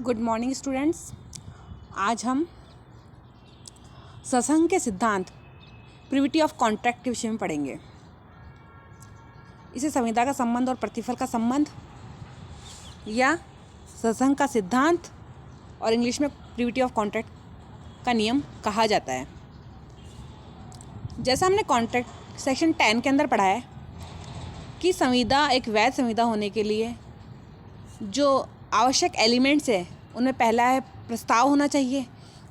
Good morning students. आज हम सत्संग के सिद्धांत प्रिविटी ऑफ कॉन्ट्रैक्ट के विषय में पढ़ेंगे। इसे संविदा का संबंध और प्रतिफल का संबंध या सत्संग का सिद्धांत और इंग्लिश में प्रिविटी ऑफ कॉन्ट्रैक्ट का नियम कहा जाता है। जैसा हमने कॉन्ट्रैक्ट सेक्शन 10 के अंदर पढ़ा है कि संविदा एक वैध संविदा होने के लिए जो आवश्यक एलिमेंट्स है उनमें पहला है प्रस्ताव होना चाहिए,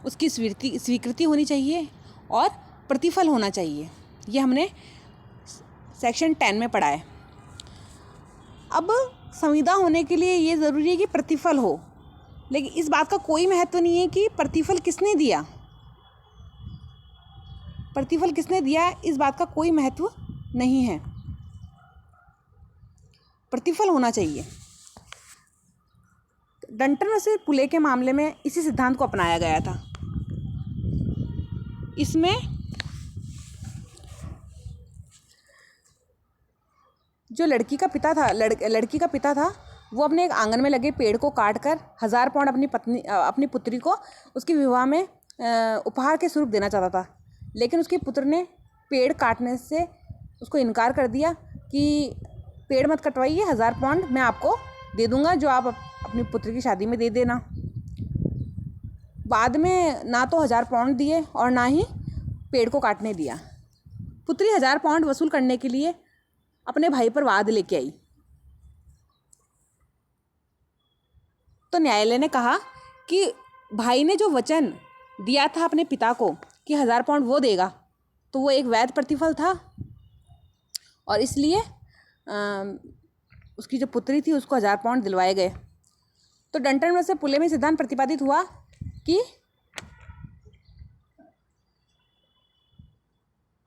उसकी स्वीकृति होनी चाहिए और प्रतिफल होना चाहिए। ये हमने सेक्शन 10 में पढ़ा है। अब संविदा होने के लिए ये ज़रूरी है कि प्रतिफल हो, लेकिन इस बात का कोई महत्व नहीं है कि प्रतिफल किसने दिया। प्रतिफल किसने दिया इस बात का कोई महत्व नहीं है, प्रतिफल होना चाहिए। डंटन वर्सेस पुले के मामले में इसी सिद्धांत को अपनाया गया था। इसमें जो लड़की का पिता था वो अपने एक आंगन में लगे पेड़ को काटकर 1000 पाउंड अपनी पुत्री को उसके विवाह में उपहार के स्वरूप देना चाहता था, लेकिन उसके पुत्र ने पेड़ काटने से उसको इनकार कर दिया कि पेड़ मत कटवाइए, 1000 पाउंड मैं आपको दे दूंगा जो आप अपनी पुत्री की शादी में दे देना। बाद में ना तो 1000 पाउंड दिए और ना ही पेड़ को काटने दिया। पुत्री 1000 पाउंड वसूल करने के लिए अपने भाई पर वाद लेके आई, तो न्यायालय ने कहा कि भाई ने जो वचन दिया था अपने पिता को कि 1000 पाउंड वो देगा, तो वो एक वैध प्रतिफल था और इसलिए उसकी जो पुत्री थी उसको 1000 पाउंड दिलवाए गए। तो डंटन वर्सेस पुले में सिद्धांत प्रतिपादित हुआ कि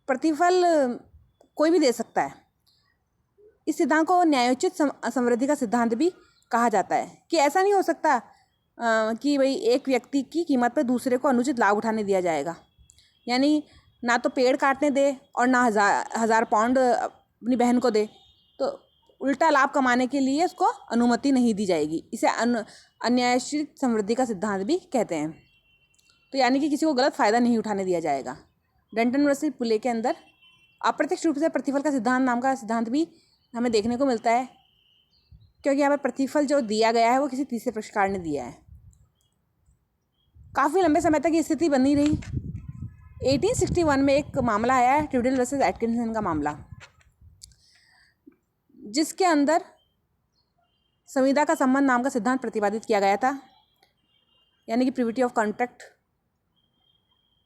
प्रतिफल कोई भी दे सकता है। इस सिद्धांत को न्यायोचित समृद्धि का सिद्धांत भी कहा जाता है कि ऐसा नहीं हो सकता कि भाई एक व्यक्ति की कीमत पर दूसरे को अनुचित लाभ उठाने दिया जाएगा, यानी ना तो पेड़ काटने दे और ना 1000 पाउंड अपनी बहन को दे, तो उल्टा लाभ कमाने के लिए उसको अनुमति नहीं दी जाएगी। इसे अन्यायचित समृद्धि का सिद्धांत भी कहते हैं। तो यानी कि किसी को गलत फ़ायदा नहीं उठाने दिया जाएगा। डंटन वर्सेस पुले के अंदर अप्रत्यक्ष रूप से प्रतिफल का सिद्धांत नाम का सिद्धांत भी हमें देखने को मिलता है, क्योंकि यहाँ पर प्रतिफल जो दिया गया है वो किसी तीसरे पक्षकार ने दिया है। काफ़ी लंबे समय तक ये स्थिति बनी रही। 1861 में एक मामला आया है, ट्यूडेल वर्सेस एटकिंसन का मामला, जिसके अंदर संविदा का संबंध नाम का सिद्धांत प्रतिपादित किया गया था, यानी कि प्रिविटी ऑफ कॉन्ट्रैक्ट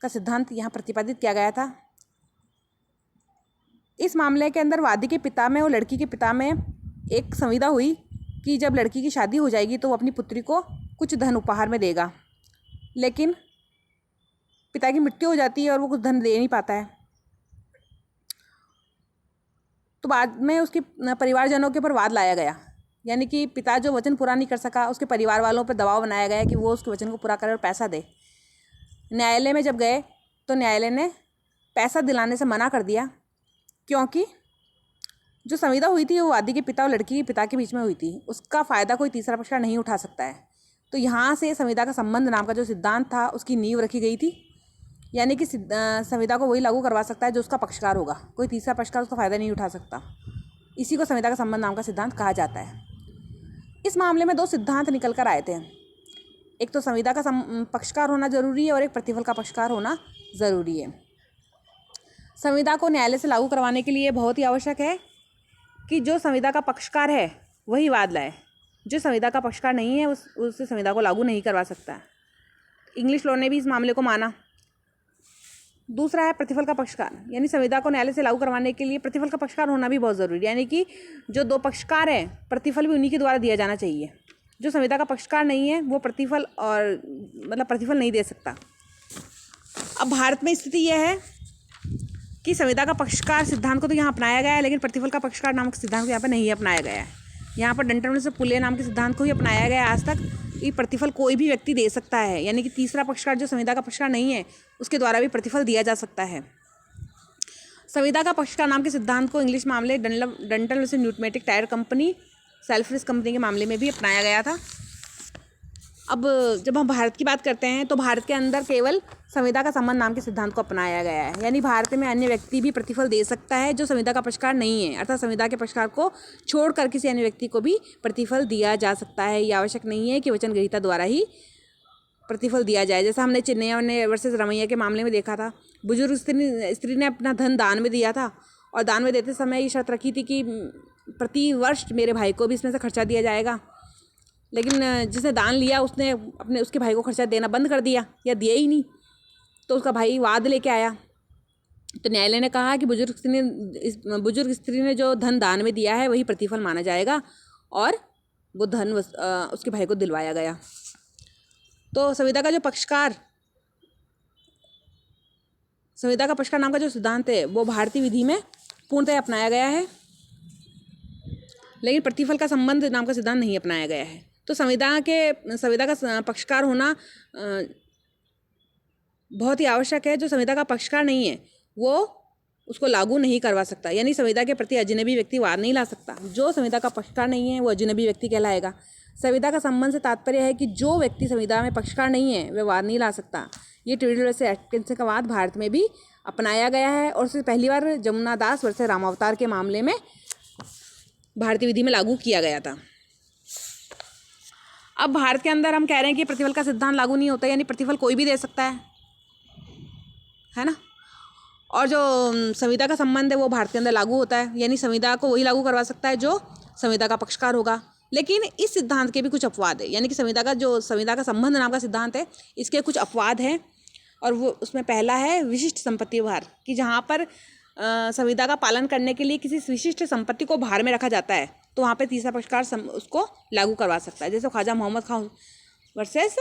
का सिद्धांत यहाँ प्रतिपादित किया गया था। इस मामले के अंदर वादी के पिता में और लड़की के पिता में एक संविदा हुई कि जब लड़की की शादी हो जाएगी तो वो अपनी पुत्री को कुछ धन उपहार में देगा, लेकिन पिता की मृत्यु हो जाती है और वो कुछ धन दे नहीं पाता है। तो बाद में उसके परिवारजनों के ऊपर वाद लाया गया, यानी कि पिता जो वचन पूरा नहीं कर सका, उसके परिवार वालों पर दबाव बनाया गया कि वो उसके वचन को पूरा करे और पैसा दे। न्यायालय में जब गए तो न्यायालय ने पैसा दिलाने से मना कर दिया, क्योंकि जो संविदा हुई थी वो वादी के पिता और लड़की के पिता के बीच में हुई थी, उसका फ़ायदा कोई तीसरा पक्षकार नहीं उठा सकता है। तो यहाँ से संविदा का संबंध नाम का जो सिद्धांत था उसकी नींव रखी गई थी, यानी कि संविदा को वही लागू करवा सकता है जो उसका पक्षकार होगा, कोई तीसरा पक्षकार उसका फ़ायदा नहीं उठा सकता। इसी को संविदा का संबंध नाम का सिद्धांत कहा जाता है। इस मामले में 2 सिद्धांत निकल कर आए थे, एक तो संविदा का पक्षकार होना ज़रूरी है और एक प्रतिफल का पक्षकार होना ज़रूरी है। संविदा को न्यायालय से लागू करवाने के लिए बहुत ही आवश्यक है कि जो संविदा का पक्षकार है वही वाद लाए, जो संविदा का पक्षकार नहीं है उससे संविदा को लागू नहीं करवा सकता। इंग्लिश लॉ ने भी इस मामले को माना। दूसरा है प्रतिफल का पक्षकार, यानी संविदा को न्यायालय से लागू करवाने के लिए प्रतिफल का पक्षकार होना भी बहुत ज़रूरी है, यानी कि जो 2 पक्षकार हैं प्रतिफल भी उन्हीं के द्वारा दिया जाना चाहिए। जो संविदा का पक्षकार नहीं है वो प्रतिफल नहीं दे सकता। अब भारत में स्थिति यह है कि संविदा का पक्षकार सिद्धांत को तो यहाँ अपनाया गया है, लेकिन प्रतिफल का पक्षकार नामक सिद्धांत को यहाँ पर नहीं अपनाया गया है। यहाँ पर डंटन वर्सेस पुले नाम के सिद्धांत को ही अपनाया गया है आज तक। ये प्रतिफल कोई भी व्यक्ति दे सकता है, यानी कि तीसरा पक्षकार जो संविदा का पक्षकार नहीं है उसके द्वारा भी प्रतिफल दिया जा सकता है। संविदा का पक्षकार नाम के सिद्धांत को इंग्लिश मामले Dunlop versus pneumatic tyre company Selfridge company के मामले में भी अपनाया गया था। अब जब हम भारत की बात करते हैं तो भारत के अंदर केवल संविदा का संबंध नाम के सिद्धांत को अपनाया गया है। यानी भारत में अन्य व्यक्ति भी प्रतिफल दे सकता है जो संविदा का पक्षकार नहीं है, अर्थात संविदा के पक्षकार को छोड़कर किसी अन्य व्यक्ति को भी प्रतिफल दिया जा सकता है। ये आवश्यक नहीं है कि वचन ग्रहीता द्वारा ही प्रतिफल दिया जाए। जैसा हमने चिन्नैया ने वर्सेस रमैया के मामले में देखा था, बुजुर्ग स्त्री ने अपना धन दान में दिया था और दान में देते समय ये शर्त रखी थी कि प्रति वर्ष मेरे भाई को भी इसमें से खर्चा दिया जाएगा। लेकिन जिसने दान लिया उसने उसके भाई को खर्चा देना बंद कर दिया या दिया ही नहीं, तो उसका भाई वाद लेके आया। तो न्यायालय ने कहा कि बुजुर्ग स्त्री ने जो धन दान में दिया है वही प्रतिफल माना जाएगा और वो धन उसके भाई को दिलवाया गया। तो संविदा का पक्षकार नाम का जो सिद्धांत है वो भारतीय विधि में पूर्णतः अपनाया गया है, लेकिन प्रतिफल का संबंध नाम का सिद्धांत नहीं अपनाया गया है। तो संविदा का पक्षकार होना बहुत ही आवश्यक है। जो संविदा का पक्षकार नहीं है वो उसको लागू नहीं करवा सकता, यानी संविदा के प्रति अजनबी व्यक्ति वाद नहीं ला सकता। जो संविदा का पक्षकार नहीं है वो अजनबी व्यक्ति कहलाएगा। संविदा का संबंध से तात्पर्य है कि जो व्यक्ति संविदा में पक्षकार नहीं है वह वाद नहीं ला सकता। ये ट्रिब्यूनल वर्सेस एटकिंसन का वाद भारत में भी अपनाया गया है और उसे पहली बार जमुना दास वर्सेस रामावतार के मामले में भारतीय विधि में लागू किया गया था। अब भारत के अंदर हम कह रहे हैं कि प्रतिफल का सिद्धांत लागू नहीं होता, यानी प्रतिफल कोई भी दे सकता है ना। और जो संविदा का संबंध है वो भारत के अंदर लागू होता है, यानी संविदा को वही लागू करवा सकता है जो संविदा का पक्षकार होगा। लेकिन इस सिद्धांत के भी कुछ अपवाद है, यानी कि संविदा का संबंध नाम का सिद्धांत है, इसके कुछ अपवाद हैं। और वो उसमें पहला है विशिष्ट संपत्ति भार, कि जहाँ पर संविदा का पालन करने के लिए किसी विशिष्ट संपत्ति को भार में रखा जाता है तो वहाँ पे तीसरा पक्षकार उसको लागू करवा सकता है। जैसे ख्वाजा मोहम्मद खां वर्सेस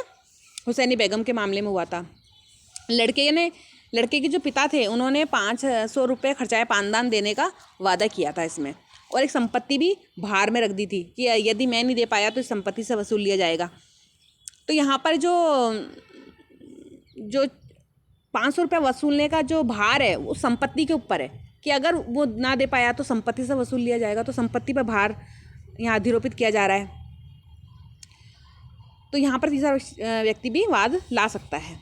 हुसैनी बेगम के मामले में हुआ था। लड़के के जो पिता थे उन्होंने 500 रुपये खर्चाए पानदान देने का वादा किया था इसमें, और एक संपत्ति भी भार में रख दी थी कि यदि मैं नहीं दे पाया तो इस संपत्ति से वसूल लिया जाएगा। तो यहाँ पर जो 500 रुपये वसूलने का जो भार है वो संपत्ति के ऊपर है कि अगर वो ना दे पाया तो संपत्ति से वसूल लिया जाएगा। तो संपत्ति पर भार यहाँ अधिरोपित किया जा रहा है, तो यहाँ पर तीसरा व्यक्ति भी वाद ला सकता है।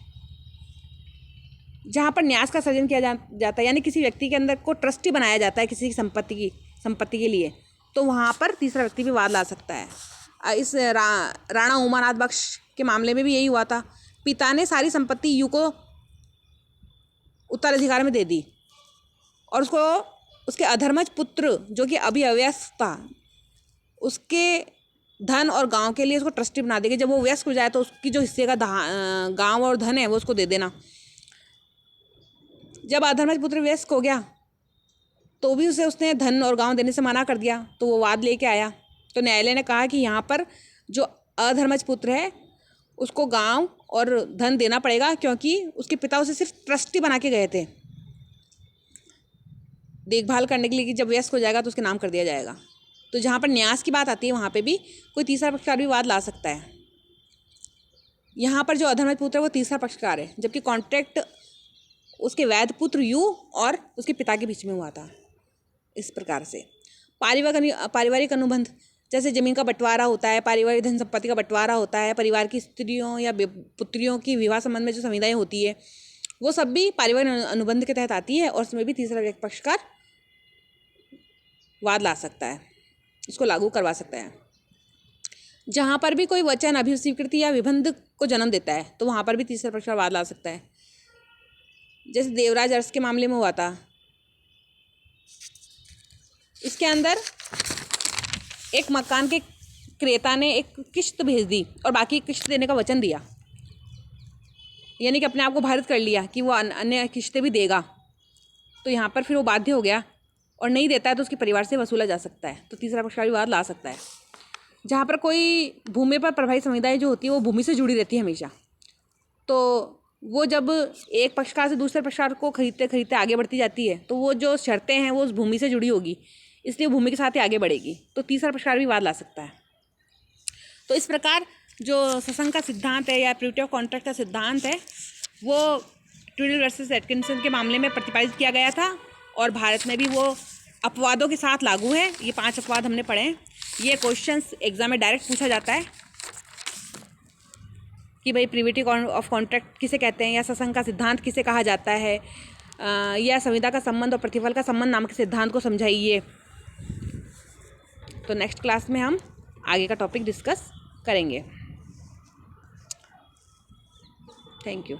जहाँ पर न्यास का सृजन किया जाता है, यानी किसी व्यक्ति के अंदर को ट्रस्टी बनाया जाता है किसी संपत्ति के लिए, तो वहाँ पर तीसरा व्यक्ति भी वाद ला सकता है। इस राणा उमानाथ बख्श के मामले में भी यही हुआ था। पिता ने सारी संपत्ति यू को उत्तराधिकार में दे दी और उसके अधर्मज पुत्र जो कि अभी अवयस्क था उसके धन और गांव के लिए उसको ट्रस्टी बना देगी। जब वो वयस्क हो जाए तो उसकी जो हिस्से का गांव और धन है वो उसको दे देना। जब अधर्मज पुत्र वयस्क हो गया तो भी उसने धन और गांव देने से मना कर दिया, तो वो वाद लेके आया। तो न्यायालय ने कहा कि यहाँ पर जो अधर्मज पुत्र है उसको गांव और धन देना पड़ेगा, क्योंकि उसके पिता उसे सिर्फ ट्रस्टी बना के गए थे देखभाल करने के लिए, कि जब वयस्क हो जाएगा तो उसके नाम कर दिया जाएगा। तो जहाँ पर न्यास की बात आती है वहाँ पे भी कोई तीसरा पक्षकार भी वाद ला सकता है। यहाँ पर जो अधर्मज पुत्र है वो तीसरा पक्षकार है, जबकि कॉन्ट्रैक्ट उसके वैध पुत्र यू और उसके पिता के बीच में हुआ था। इस प्रकार से पारिवारिक अनुबंध, जैसे ज़मीन का बंटवारा होता है, पारिवारिक धन संपत्ति का बंटवारा होता है, परिवार की स्त्रियों या पुत्रियों की विवाह संबंध में जो संविदाएं होती है वो सब भी पारिवारिक अनुबंध के तहत आती है, और उसमें भी तीसरा पक्षकार वाद ला सकता है, इसको लागू करवा सकता है। जहाँ पर भी कोई वचन अभिस्वीकृति या विबंध को जन्म देता है तो वहाँ पर भी तीसरा पक्षकार वाद ला सकता है। जैसे देवराज अरस के मामले में हुआ था। इसके अंदर एक मकान के क्रेता ने एक किश्त भेज दी और बाकी किश्त देने का वचन दिया, यानी कि अपने आप को भारत कर लिया कि वो अन्य किश्तें भी देगा। तो यहाँ पर फिर वो बाध्य हो गया और नहीं देता है तो उसके परिवार से वसूला जा सकता है, तो तीसरा पक्षकार वाद ला सकता है। जहाँ पर कोई भूमि पर प्रभावी संविदाएं जो होती है वो भूमि से जुड़ी रहती है हमेशा, तो वो जब एक पक्षकार से दूसरे पक्षकार को खरीदते आगे बढ़ती जाती है तो वो जो शर्तें हैं वो उस भूमि से जुड़ी होगी, इसलिए भूमि के साथ ही आगे बढ़ेगी, तो तीसरा पक्षकार भी वाद ला सकता है। तो इस प्रकार जो सत्संग का सिद्धांत है या प्रिविटी ऑफ कॉन्ट्रैक्ट का सिद्धांत है वो ट्रिब्यूनल वर्सेस एटकिंसन के मामले में प्रतिपादित किया गया था, और भारत में भी वो अपवादों के साथ लागू है। ये 5 अपवाद हमने पढ़े हैं। ये क्वेश्चंस एग्जाम में डायरेक्ट पूछा जाता है। कि भाई प्रिविटी ऑफ कॉन्ट्रैक्ट किसे कहते हैं, या सत्संग का सिद्धांत किसे कहा जाता है, या संविदा का संबंध और प्रतिफल का संबंध नामक सिद्धांत को समझाइए। तो नेक्स्ट क्लास में हम आगे का टॉपिक डिस्कस करेंगे। Thank you.